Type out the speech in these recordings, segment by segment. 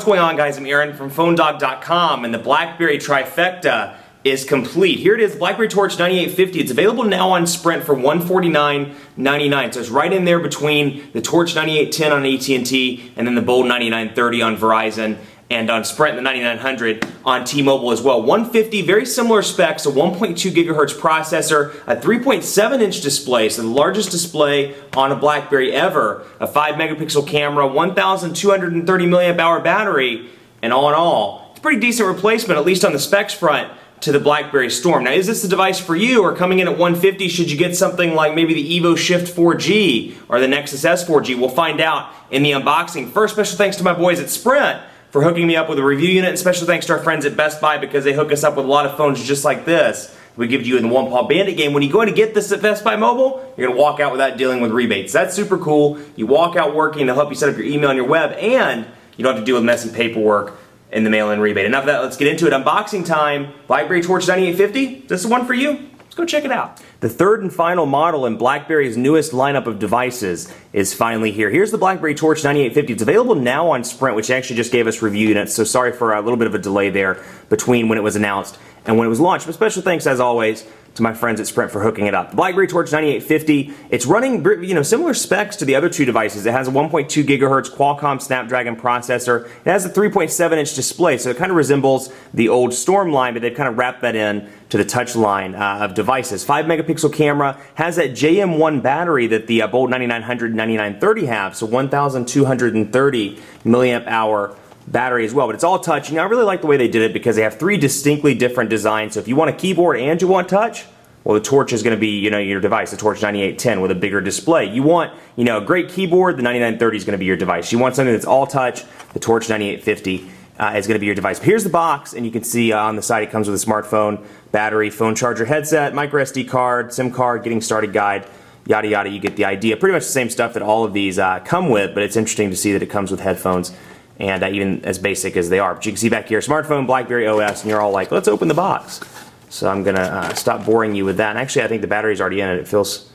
going on, guys? I'm Aaron from PhoneDog.com, and the BlackBerry trifecta is complete. Here it is, BlackBerry Torch 9850. It's available now on Sprint for $149.99. So it's right in there between the Torch 9810 on AT&T and then the Bold 9930 on Verizon, and on Sprint the 9900 on T-Mobile as well. 150, very similar specs, a 1.2 gigahertz processor, a 3.7-inch display, so the largest display on a BlackBerry ever, a 5 megapixel camera, 1,230 milliamp hour battery, and all in all, it's a pretty decent replacement, at least on the specs front, to the BlackBerry Storm. Now, is this the device for you, or coming in at 150, should you get something like maybe the EVO Shift 4G or the Nexus S 4G? We'll find out in the unboxing. First, special thanks to my boys at Sprint for hooking me up with a review unit, and special thanks to our friends at Best Buy because they hook us up with a lot of phones just like this. We give you in the One Paw Bandit game. When you go in to get this at Best Buy Mobile, you're going to walk out without dealing with rebates. That's super cool. You walk out working, they'll help you set up your email and your web, and you don't have to deal with messy paperwork in the mail-in rebate. Enough of that, let's get into it. Unboxing time. BlackBerry Torch 9850. Is this the one for you? Let's go check it out. The third and final model in BlackBerry's newest lineup of devices is finally here. Here's the BlackBerry Torch 9850. It's available now on Sprint, which actually just gave us review units, so sorry for a little bit of a delay there between when it was announced and when it was launched. But special thanks, as always, to my friends at Sprint for hooking it up. The BlackBerry Torch 9850, it's running similar specs to the other two devices. It has a 1.2 gigahertz Qualcomm Snapdragon processor. It has a 3.7-inch display, so it kind of resembles the old Storm line, but they've kind of wrapped that in to the touch line of devices. 5 megapixel camera, has that JM1 battery that the Bold 9900 and 9930 have, so 1,230 milliamp hour battery as well, but it's all touch. I really like the way they did it because they have three distinctly different designs. So if you want a keyboard and you want touch, well, the Torch is going to be, your device, the Torch 9810 with a bigger display. You want, a great keyboard, the 9930 is going to be your device. You want something that's all touch, the Torch 9850 is going to be your device. But here's the box, and you can see on the side it comes with a smartphone, battery, phone charger, headset, micro SD card, SIM card, getting started guide, yada yada. You get the idea. Pretty much the same stuff that all of these come with, but it's interesting to see that it comes with headphones, and even as basic as they are. But you can see back here, smartphone, BlackBerry OS, and you're all like, let's open the box. So I'm going to stop boring you with that. And actually, I think the battery's already in it. It feels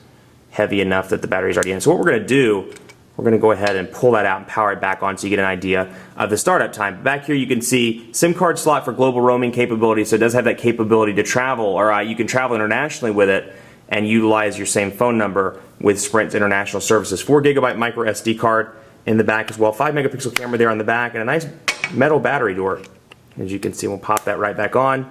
heavy enough that the battery's already in. So what we're going to do, we're going to go ahead and pull that out and power it back on so you get an idea of the startup time. Back here you can see SIM card slot for global roaming capability. So it does have that capability to travel, or you can travel internationally with it and utilize your same phone number with Sprint's international services. 4 gigabyte micro SD card in the back as well. 5 megapixel camera there on the back, and a nice metal battery door. As you can see, we'll pop that right back on,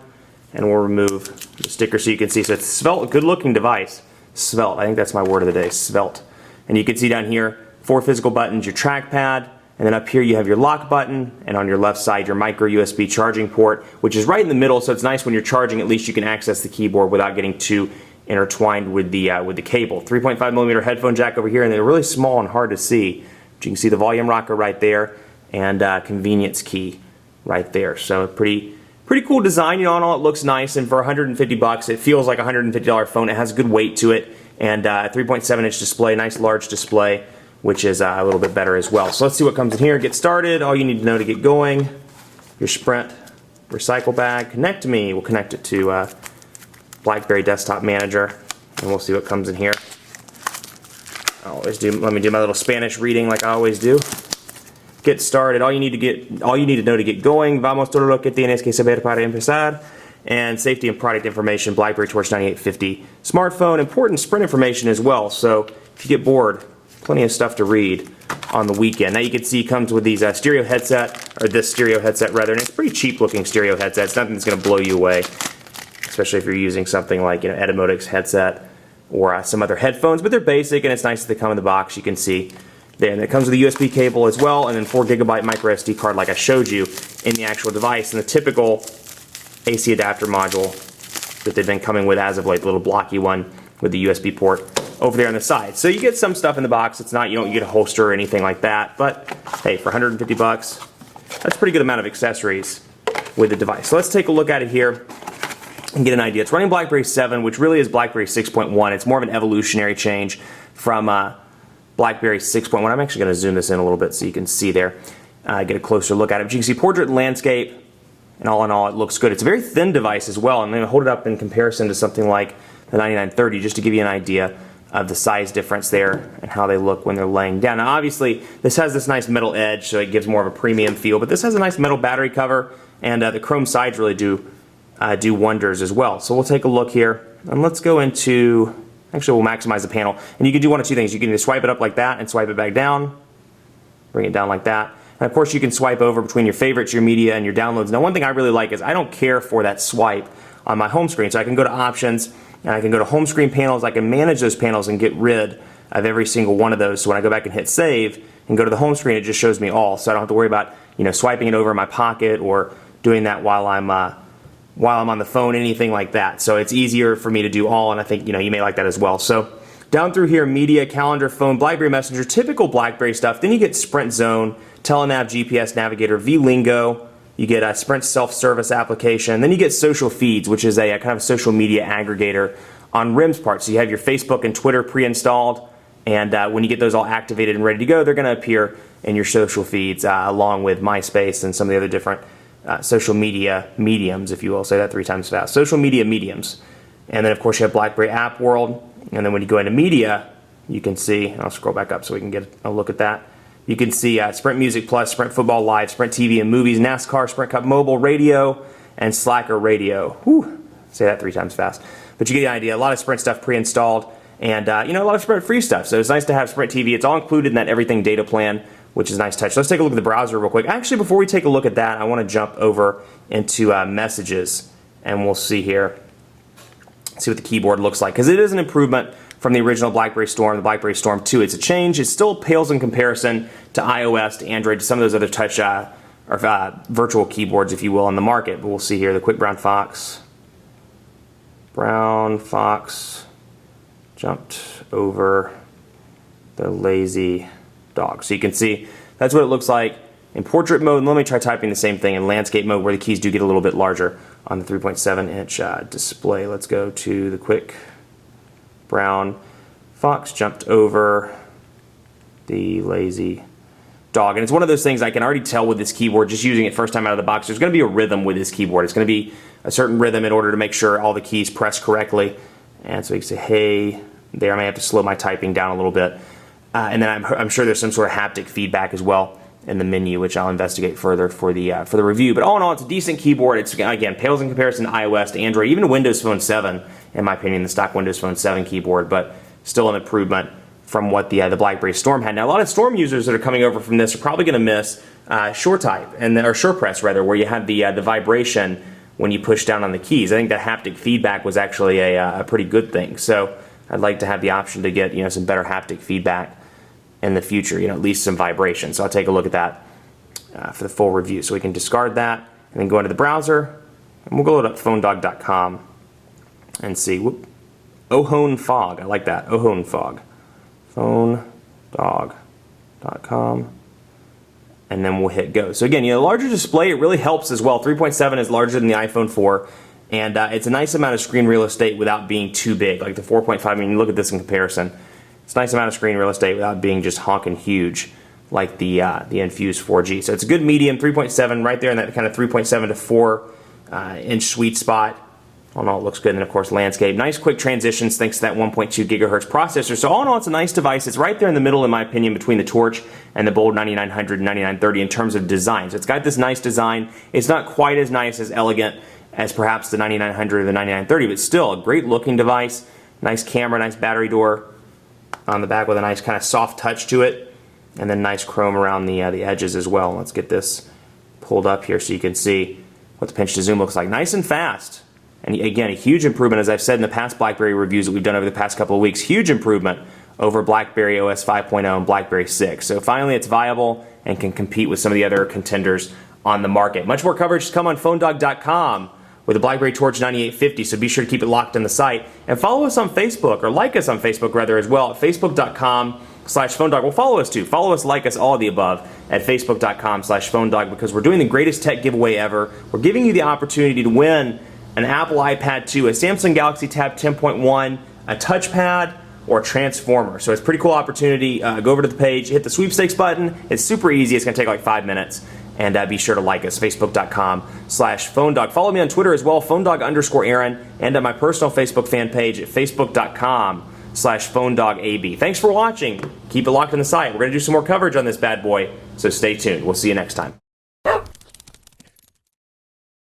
and we'll remove the sticker so you can see. So it's svelte, a good looking device. Svelte, I think that's my word of the day, svelte. And you can see down here, 4 physical buttons, your trackpad, and then up here you have your lock button, and on your left side your micro USB charging port, which is right in the middle, so it's nice when you're charging, at least you can access the keyboard without getting too intertwined with the cable. 3.5 millimeter headphone jack over here, and they're really small and hard to see. But you can see the volume rocker right there, and convenience key right there. So pretty cool design. On all it looks nice, and for 150 bucks, it feels like a $150 phone. It has good weight to it, and a 3.7-inch display, nice large display, which is a little bit better as well. So let's see what comes in here. Get started. All you need to know to get going: your Sprint recycle bag. Connect to me. We'll connect it to BlackBerry Desktop Manager, and we'll see what comes in here. Let me do my little Spanish reading like I always do. Get started. All you need to know to get going. Vamos todo lo que tienes que saber para empezar. And safety and product information. BlackBerry Torch 9850 smartphone. Important Sprint information as well. So if you get bored, plenty of stuff to read on the weekend. Now you can see it comes with these stereo headset, or this stereo headset rather, and it's a pretty cheap looking stereo headset. It's nothing that's going to blow you away, especially if you're using something like Etymotic's headset or some other headphones, but they're basic, and it's nice that they come in the box. You can see there, and it comes with a USB cable as well, and then 4 gigabyte micro SD card like I showed you in the actual device, and the typical AC adapter module that they've been coming with as of late, the little blocky one with the USB port over there on the side. So you get some stuff in the box. It's not, you don't get a holster or anything like that, but hey, for 150 bucks, that's a pretty good amount of accessories with the device. So let's take a look at it here and get an idea. It's running BlackBerry 7, which really is BlackBerry 6.1. It's more of an evolutionary change from BlackBerry 6.1. I'm actually going to zoom this in a little bit so you can see there, get a closer look at it. But you can see portrait and landscape, and all in all, it looks good. It's a very thin device as well. I'm going to hold it up in comparison to something like the 9930 just to give you an idea of the size difference there and how they look when they're laying down. Now obviously this has this nice metal edge, so it gives more of a premium feel, but this has a nice metal battery cover, and the chrome sides really do wonders as well. So we'll take a look here, and let's go into, actually we'll maximize the panel, and you can do one of two things. You can either swipe it up like that and swipe it back down, bring it down like that, and of course you can swipe over between your favorites, your media, and your downloads. Now one thing I really like is I don't care for that swipe on my home screen, so I can go to options, and I can go to home screen panels. I can manage those panels and get rid of every single one of those. So when I go back and hit save and go to the home screen, it just shows me all. So I don't have to worry about, you know, swiping it over in my pocket or doing that while I'm on the phone, anything like that. So it's easier for me to do all, and I think, you know, you may like that as well. So down through here, media, calendar, phone, BlackBerry Messenger, typical BlackBerry stuff. Then you get Sprint Zone, Telenav, GPS Navigator, V-Lingo. You get a Sprint self-service application. Then you get social feeds, which is a kind of a social media aggregator on RIM's part. So you have your Facebook and Twitter pre-installed, and when you get those all activated and ready to go, they're going to appear in your social feeds along with MySpace and some of the other different social media mediums, if you will. Say that 3 times fast. Social media mediums. And then of course you have BlackBerry App World, and then when you go into media, you can see, I'll scroll back up so we can get a look at that. You can see Sprint Music Plus, Sprint Football Live, Sprint TV and Movies, NASCAR, Sprint Cup Mobile, Radio, and Slacker Radio. Whew, say that 3 times fast. But you get the idea. A lot of Sprint stuff pre-installed, and you know, a lot of Sprint free stuff. So it's nice to have Sprint TV. It's all included in that Everything data plan, which is a nice touch. So let's take a look at the browser real quick. Actually, before we take a look at that, I want to jump over into messages, and we'll see here, see what the keyboard looks like, because it is an improvement from the original BlackBerry Storm, the BlackBerry Storm 2. It's a change. It still pales in comparison to iOS, to Android, to some of those other touch or virtual keyboards, if you will, on the market. But we'll see here the quick brown fox. Brown fox jumped over the lazy dog. So you can see that's what it looks like in portrait mode. And let me try typing the same thing in landscape mode, where the keys do get a little bit larger on the 3.7-inch display. Let's go to the quick brown fox jumped over the lazy dog. And it's one of those things I can already tell with this keyboard, just using it first time out of the box, there's going to be a rhythm with this keyboard. It's going to be a certain rhythm in order to make sure all the keys press correctly. And so you can say, hey, there. I may have to slow my typing down a little bit. And then I'm sure there's some sort of haptic feedback as well in the menu, which I'll investigate further for the review. But all in all, it's a decent keyboard. It's, again, pales in comparison to iOS, to Android, even to Windows Phone 7, in my opinion, the stock Windows Phone 7 keyboard, but still an improvement from what the BlackBerry Storm had. Now, a lot of Storm users that are coming over from this are probably going to miss SureType, or SurePress rather, where you had the vibration when you push down on the keys. I think that haptic feedback was actually a pretty good thing. So I'd like to have the option to get, you know, some better haptic feedback in the future, you know, at least some vibration. So I'll take a look at that for the full review. So we can discard that and then go into the browser, and we'll go to phonedog.com and see. Whoop. Ohone Fog. I like that. Ohone Fog. Phonedog.com. And then we'll hit go. So again, you know, larger display, it really helps as well. 3.7 is larger than the iPhone 4. And it's a nice amount of screen real estate without being too big. Like the 4.5, I mean, look at this in comparison. It's a nice amount of screen real estate without being just honking huge like the Infuse 4G. So it's a good medium, 3.7, right there in that kind of 3.7 to 4 inch sweet spot. All in all, it looks good. And of course, landscape. Nice quick transitions thanks to that 1.2 gigahertz processor. So all in all, it's a nice device. It's right there in the middle, in my opinion, between the Torch and the Bold 9900 and 9930 in terms of design. So it's got this nice design. It's not quite as nice, as elegant as perhaps the 9900 or the 9930, but still a great looking device. Nice camera, nice battery door on the back with a nice kind of soft touch to it, and then nice chrome around the edges as well. Let's get this pulled up here so you can see what the pinch to zoom looks like. Nice and fast. And again, a huge improvement, as I've said in the past BlackBerry reviews that we've done over the past couple of weeks, huge improvement over BlackBerry OS 5.0 and BlackBerry 6. So finally it's viable and can compete with some of the other contenders on the market. Much more coverage to come on phonedog.com with the BlackBerry Torch 9850, so be sure to keep it locked in the site. And follow us on Facebook, or like us on Facebook rather as well, at facebook.com/phonedog. Well, follow us too. Follow us, like us, all of the above at facebook.com/phonedog, because we're doing the greatest tech giveaway ever. We're giving you the opportunity to win an Apple iPad 2, a Samsung Galaxy Tab 10.1, a touchpad, or a transformer. So it's a pretty cool opportunity. Go over to the page, hit the sweepstakes button. It's super easy. It's going to take like 5 minutes. And be sure to like us, facebook.com/phonedog. Follow me on Twitter as well, phonedog_Aaron, and on my personal Facebook fan page at facebook.com/phonedog. youtube.com/PhoneDogAB. Thanks for watching. Keep it locked on the site. We're going to do some more coverage on this bad boy, so stay tuned. We'll see you next time.